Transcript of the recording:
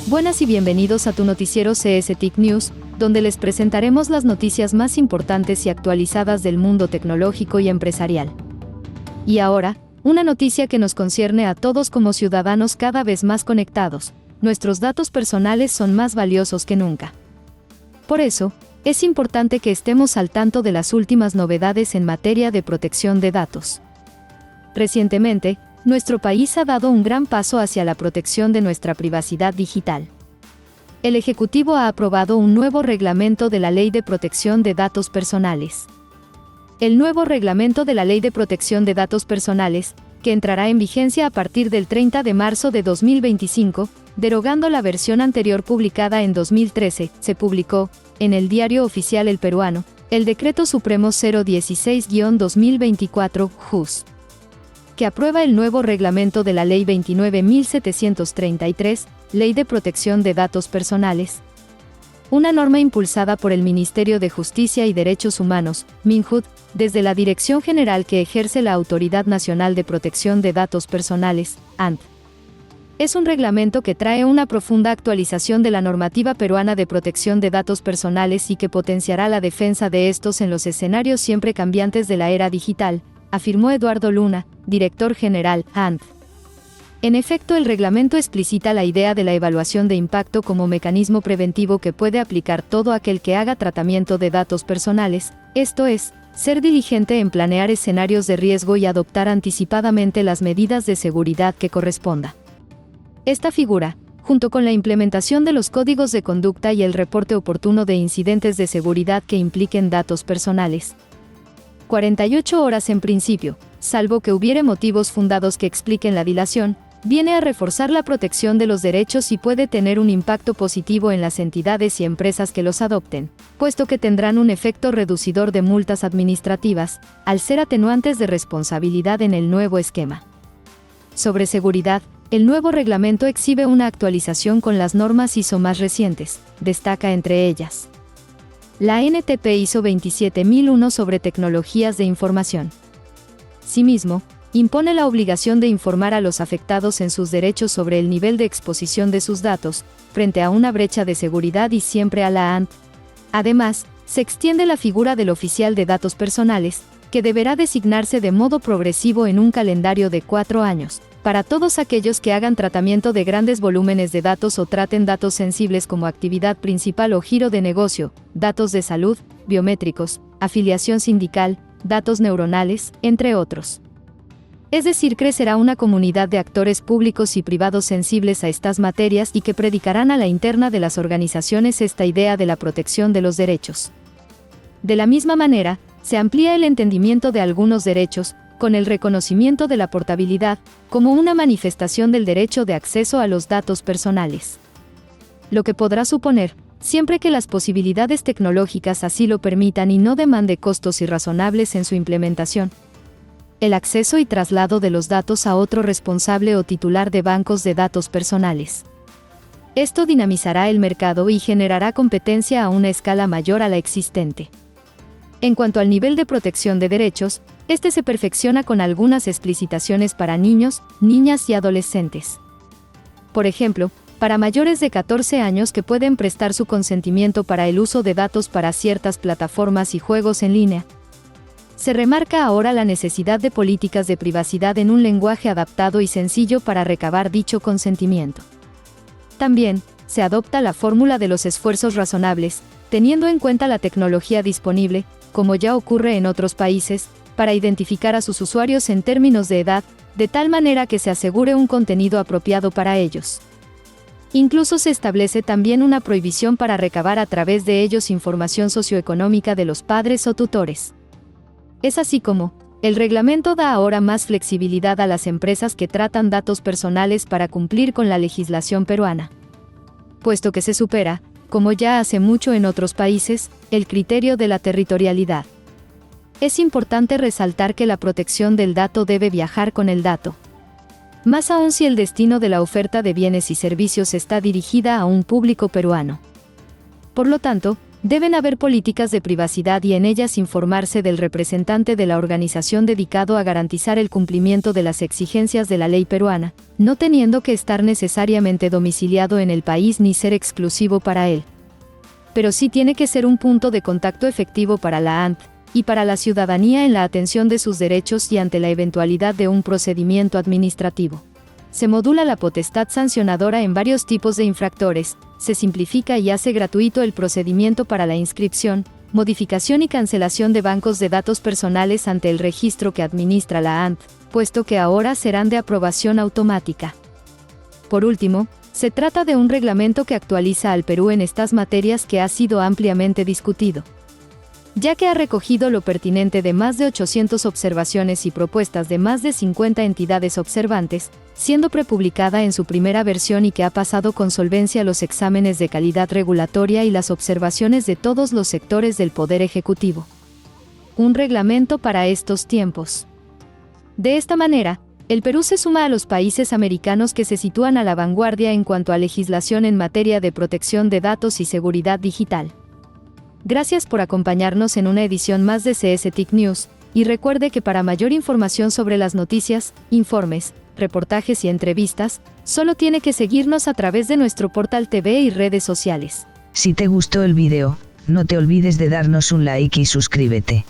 Buenas y bienvenidos a tu noticiero CS TIC News, donde les presentaremos las noticias más importantes y actualizadas del mundo tecnológico y empresarial. Y ahora, una noticia que nos concierne a todos como ciudadanos cada vez más conectados. Nuestros datos personales son más valiosos que nunca. Por eso, es importante que estemos al tanto de las últimas novedades en materia de protección de datos. Recientemente, nuestro país ha dado un gran paso hacia la protección de nuestra privacidad digital. El Ejecutivo ha aprobado un nuevo reglamento de la Ley de Protección de Datos Personales. El nuevo reglamento de la Ley de Protección de Datos Personales, que entrará en vigencia a partir del 30 de marzo de 2025, derogando la versión anterior publicada en 2013, se publicó, en el Diario Oficial El Peruano, el Decreto Supremo 016-2024, JUS, que aprueba el nuevo reglamento de la Ley 29.733, Ley de Protección de Datos Personales. Una norma impulsada por el Ministerio de Justicia y Derechos Humanos, MINJUD, desde la Dirección General que ejerce la Autoridad Nacional de Protección de Datos Personales, ANT. Es un reglamento que trae una profunda actualización de la normativa peruana de protección de datos personales y que potenciará la defensa de estos en los escenarios siempre cambiantes de la era digital, afirmó Eduardo Luna, director general, ANT. En efecto, el reglamento explicita la idea de la evaluación de impacto como mecanismo preventivo que puede aplicar todo aquel que haga tratamiento de datos personales, esto es, ser diligente en planear escenarios de riesgo y adoptar anticipadamente las medidas de seguridad que corresponda. Esta figura, junto con la implementación de los códigos de conducta y el reporte oportuno de incidentes de seguridad que impliquen datos personales, 48 horas en principio, salvo que hubiere motivos fundados que expliquen la dilación, viene a reforzar la protección de los derechos y puede tener un impacto positivo en las entidades y empresas que los adopten, puesto que tendrán un efecto reducidor de multas administrativas, al ser atenuantes de responsabilidad en el nuevo esquema. Sobre seguridad, el nuevo reglamento exhibe una actualización con las normas ISO más recientes, destaca entre ellas la NTP ISO 27001 sobre tecnologías de información. Asimismo, impone la obligación de informar a los afectados en sus derechos sobre el nivel de exposición de sus datos, frente a una brecha de seguridad y siempre a la ANT. Además, se extiende la figura del oficial de datos personales, que deberá designarse de modo progresivo en un calendario de 4 años, para todos aquellos que hagan tratamiento de grandes volúmenes de datos o traten datos sensibles como actividad principal o giro de negocio, datos de salud, biométricos, afiliación sindical, datos neuronales, entre otros. Es decir, crecerá una comunidad de actores públicos y privados sensibles a estas materias y que predicarán a la interna de las organizaciones esta idea de la protección de los derechos. De la misma manera, se amplía el entendimiento de algunos derechos, con el reconocimiento de la portabilidad, como una manifestación del derecho de acceso a los datos personales. Lo que podrá suponer, siempre que las posibilidades tecnológicas así lo permitan y no demande costos irrazonables en su implementación, el acceso y traslado de los datos a otro responsable o titular de bancos de datos personales. Esto dinamizará el mercado y generará competencia a una escala mayor a la existente. En cuanto al nivel de protección de derechos, este se perfecciona con algunas explicitaciones para niños, niñas y adolescentes. Por ejemplo, para mayores de 14 años que pueden prestar su consentimiento para el uso de datos para ciertas plataformas y juegos en línea. Se remarca ahora la necesidad de políticas de privacidad en un lenguaje adaptado y sencillo para recabar dicho consentimiento. También, se adopta la fórmula de los esfuerzos razonables, teniendo en cuenta la tecnología disponible, como ya ocurre en otros países, para identificar a sus usuarios en términos de edad, de tal manera que se asegure un contenido apropiado para ellos. Incluso se establece también una prohibición para recabar a través de ellos información socioeconómica de los padres o tutores. Es así como, el reglamento da ahora más flexibilidad a las empresas que tratan datos personales para cumplir con la legislación peruana. Puesto que se supera, como ya hace mucho en otros países, el criterio de la territorialidad. Es importante resaltar que la protección del dato debe viajar con el dato. Más aún si el destino de la oferta de bienes y servicios está dirigida a un público peruano. Por lo tanto, Deben haber políticas de privacidad y en ellas informarse del representante de la organización dedicado a garantizar el cumplimiento de las exigencias de la ley peruana, no teniendo que estar necesariamente domiciliado en el país ni ser exclusivo para él. Pero sí tiene que ser un punto de contacto efectivo para la ANT y para la ciudadanía en la atención de sus derechos y ante la eventualidad de un procedimiento administrativo. Se modula la potestad sancionadora en varios tipos de infractores, se simplifica y hace gratuito el procedimiento para la inscripción, modificación y cancelación de bancos de datos personales ante el registro que administra la ANT, puesto que ahora serán de aprobación automática. Por último, se trata de un reglamento que actualiza al Perú en estas materias que ha sido ampliamente discutido, ya que ha recogido lo pertinente de más de 800 observaciones y propuestas de más de 50 entidades observantes, siendo prepublicada en su primera versión y que ha pasado con solvencia los exámenes de calidad regulatoria y las observaciones de todos los sectores del Poder Ejecutivo. Un reglamento para estos tiempos. De esta manera, el Perú se suma a los países americanos que se sitúan a la vanguardia en cuanto a legislación en materia de protección de datos y seguridad digital. Gracias por acompañarnos en una edición más de CSTIC News, y recuerde que para mayor información sobre las noticias, informes, reportajes y entrevistas, solo tiene que seguirnos a través de nuestro portal TV y redes sociales. Si te gustó el video, no te olvides de darnos un like y suscríbete.